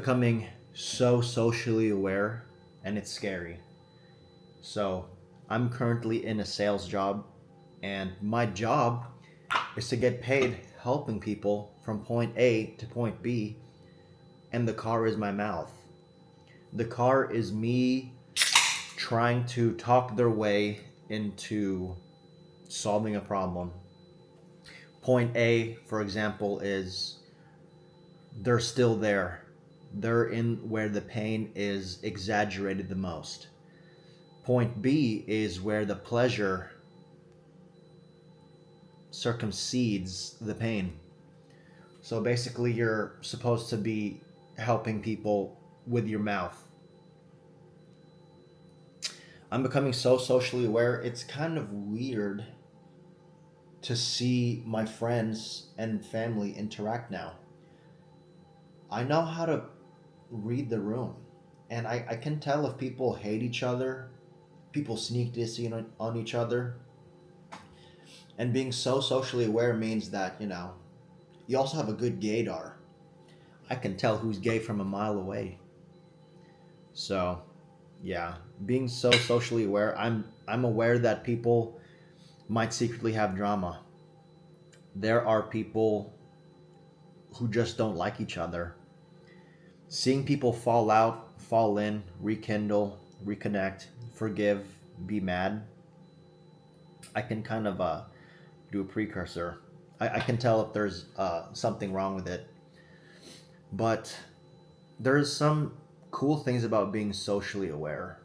becoming so socially aware and it's scary. So, I'm currently in a sales job, and my job is to get paid helping people from point A to point B, and the car is my mouth. The car is me trying to talk their way into solving a problem. Point A, for example, is they're still there. They're in where the pain is exaggerated the most. Point B is where the pleasure circumcedes the pain. So basically, you're supposed to be helping people with your mouth. I'm becoming so socially aware, it's kind of weird to see my friends and family interact now. I know how to read the room, and I can tell if people hate each other, people sneak dissing on each other. And being so socially aware means that, you also have a good gaydar. I can tell who's gay from a mile away. So, yeah, being so socially aware, I'm aware that people might secretly have drama. There are people who just don't like each other. Seeing people fall out, fall in, rekindle, reconnect, forgive, be mad, I can kind of do a precursor. I can tell if there's something wrong with it. But there's some cool things about being socially aware.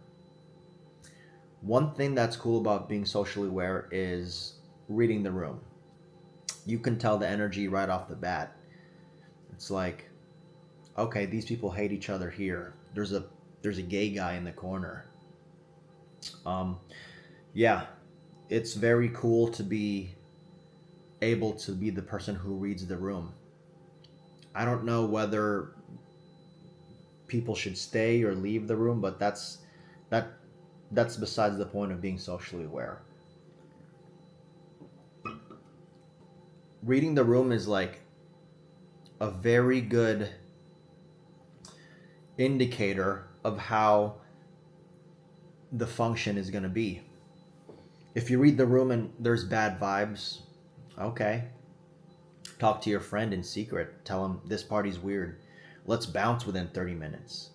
One thing that's cool about being socially aware is reading the room. You can tell the energy right off the bat. It's like, okay, these people hate each other here. There's a gay guy in the corner. Yeah, it's very cool to be able to be the person who reads the room. I don't know whether people should stay or leave the room, but that's besides the point of being socially aware. Reading the room is like a very good indicator of how the function is going to be. If you read the room and there's bad vibes, okay. Talk to your friend in secret. Tell him this party's weird. Let's bounce within 30 minutes.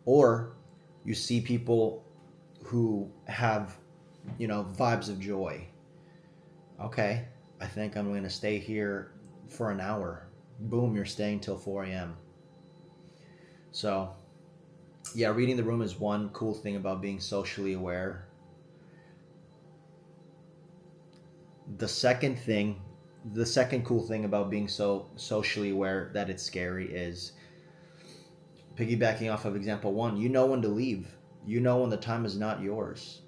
Or you see people who have, vibes of joy. Okay, I think I'm going to stay here for an hour. Boom, you're staying till 4 a.m. So, yeah, reading the room is one cool thing about being socially aware. The second cool thing about being so socially aware that it's scary is piggybacking off of example one. You know when to leave. You know when the time is not yours.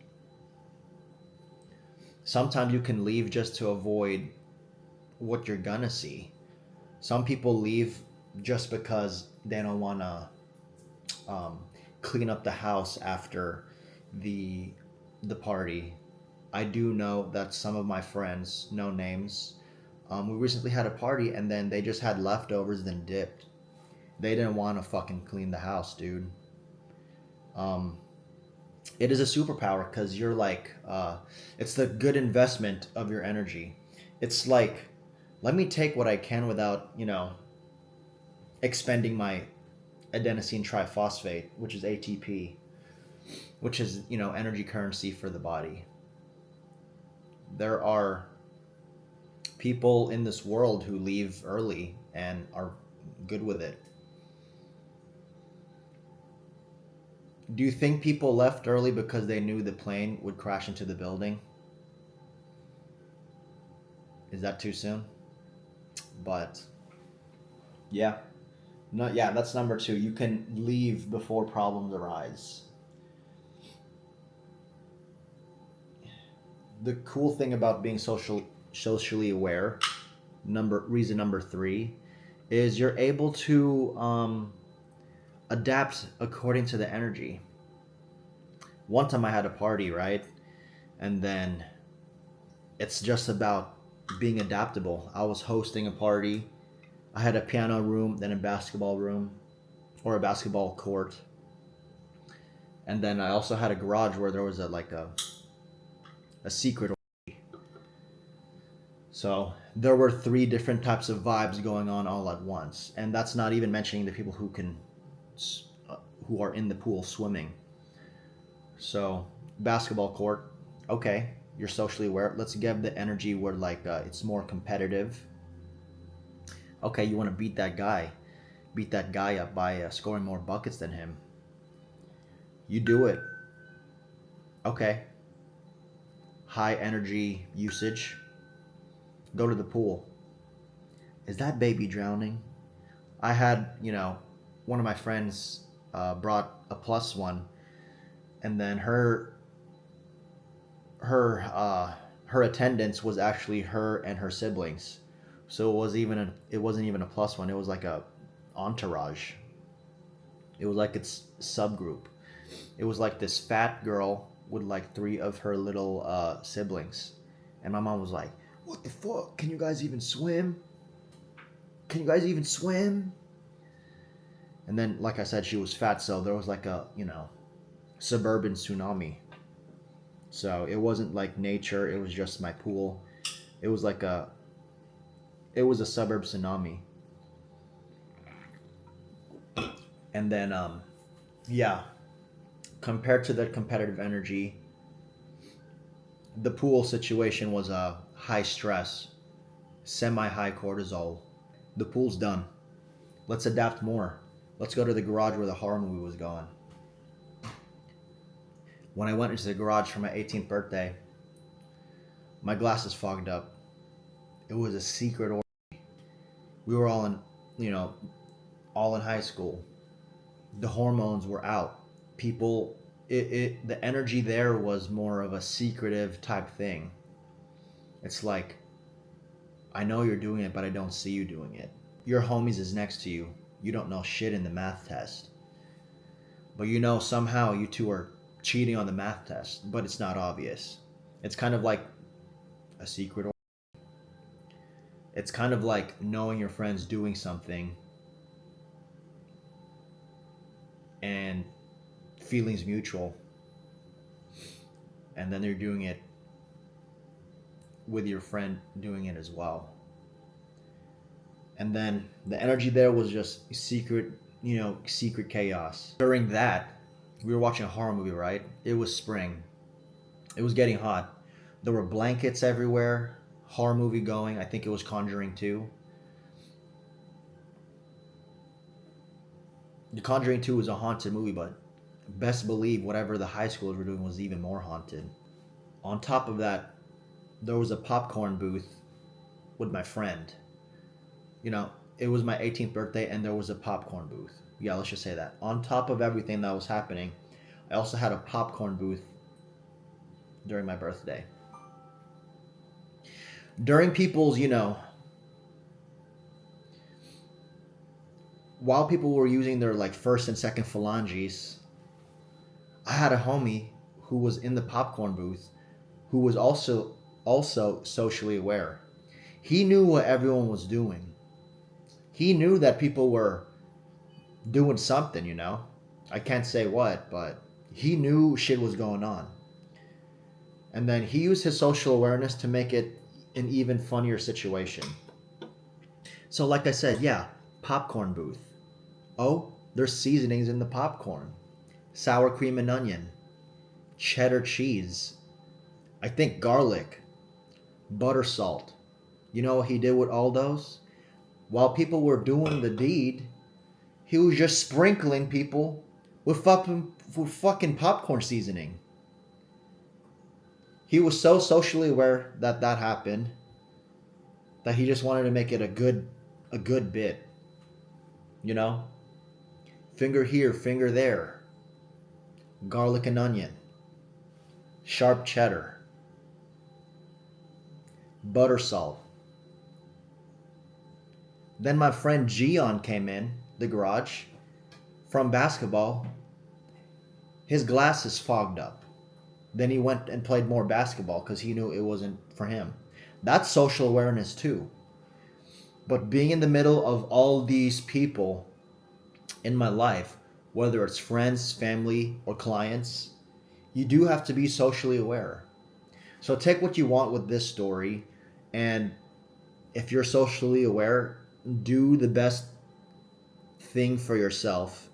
Sometimes you can leave just to avoid what you're gonna see. Some people leave just because they don't want to clean up the house after the party. I do know that some of my friends, no names, we recently had a party and then they just had leftovers then dipped. They didn't want to fucking clean the house, dude. It is a superpower because you're like, it's the good investment of your energy. It's like, let me take what I can without, expending my adenosine triphosphate, which is ATP, which is, energy currency for the body. There are people in this world who leave early and are good with it. Do you think people left early because they knew the plane would crash into the building? Is that too soon? But yeah. No, yeah, that's number two. You can leave before problems arise. The cool thing about being socially aware, reason number three, is you're able to adapt according to the energy. One time I had a party, right? And then it's just about being adaptable. I was hosting a party. I had a piano room, then a basketball room. or a basketball court. And then I also had a garage where there was a secret. So there were three different types of vibes going on all at once, and that's not even mentioning the people who are in the pool swimming. So basketball court, okay, you're socially aware. Let's give the energy where it's more competitive. Okay, you want to beat that guy up by scoring more buckets than him. You do it. Okay, high energy usage. Go to the pool. Is that baby drowning? I had, one of my friends brought a plus one, and then her attendance was actually her and her siblings, so it wasn't even a plus one. It was like a entourage. It was like its subgroup. It was like this fat girl with like three of her little siblings, and my mom was like, "What the fuck? Can you guys even swim? Can you guys even swim?" And then, like I said, she was fat, so there was like a suburban tsunami. So it wasn't like nature; it was just my pool. It was it was a suburb tsunami. And then, yeah, compared to the competitive energy, the pool situation was a high stress, semi high cortisol. The pool's done. Let's adapt more. Let's go to the garage where the horror movie was going. When I went into the garage for my 18th birthday, my glasses fogged up. It was a secret orgy. We were all in high school. The hormones were out. People, the energy there was more of a secretive type thing. It's like, I know you're doing it, but I don't see you doing it. Your homies is next to you. You don't know shit in the math test. But somehow you two are cheating on the math test, but it's not obvious. It's kind of like a secret. It's kind of like knowing your friend's doing something and feelings mutual, and then they're doing it with your friend doing it as well. And then the energy there was just secret chaos. During that, we were watching a horror movie, right? It was spring. It was getting hot. There were blankets everywhere. Horror movie going. I think it was Conjuring 2. The Conjuring 2 was a haunted movie, but best believe whatever the high schoolers were doing was even more haunted. On top of that, there was a popcorn booth with my friend. It was my 18th birthday and there was a popcorn booth. Yeah, let's just say that. On top of everything that was happening, I also had a popcorn booth during my birthday. During people's, while people were using their first and second phalanges, I had a homie who was in the popcorn booth who was also socially aware. He knew what everyone was doing. He knew that people were doing something, I can't say what, but he knew shit was going on. And then he used his social awareness to make it an even funnier situation. So like I said, yeah, popcorn booth. Oh, there's seasonings in the popcorn. Sour cream and onion. Cheddar cheese. I think garlic. Butter salt. You know what he did with all those? While people were doing the deed, he was just sprinkling people with fucking popcorn seasoning. He was so socially aware that happened that he just wanted to make it a good bit. Finger here, finger there. Garlic and onion. Sharp cheddar. Butter salt. Then my friend Gian came in the garage from basketball. His glasses fogged up. Then he went and played more basketball because he knew it wasn't for him. That's social awareness too. But being in the middle of all these people in my life, whether it's friends, family, or clients, you do have to be socially aware. So take what you want with this story, and if you're socially aware, do the best thing for yourself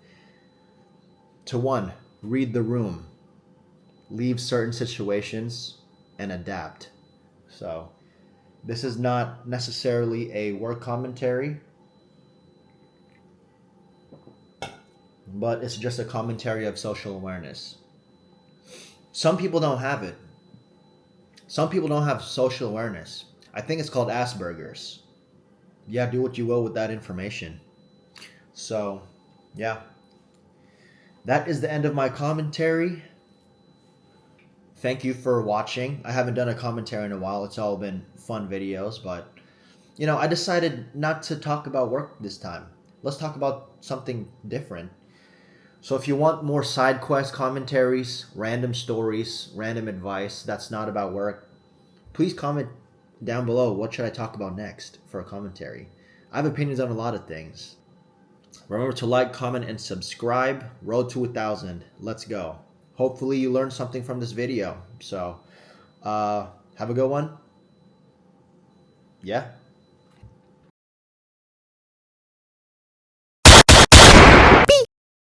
to one, read the room, leave certain situations, and adapt. So, this is not necessarily a work commentary, but it's just a commentary of social awareness. Some people don't have it. Some people don't have social awareness. I think it's called Asperger's. Yeah, do what you will with that information. So, yeah. That is the end of my commentary. Thank you for watching. I haven't done a commentary in a while. It's all been fun videos, but I decided not to talk about work this time. Let's talk about something different. So if you want more side quest commentaries, random stories, random advice that's not about work, please comment down below what should I talk about next for a commentary. I have opinions on a lot of things. Remember to like, comment, and subscribe. Road to 1,000. Let's go. Hopefully you learned something from this video. So, have a good one. Yeah.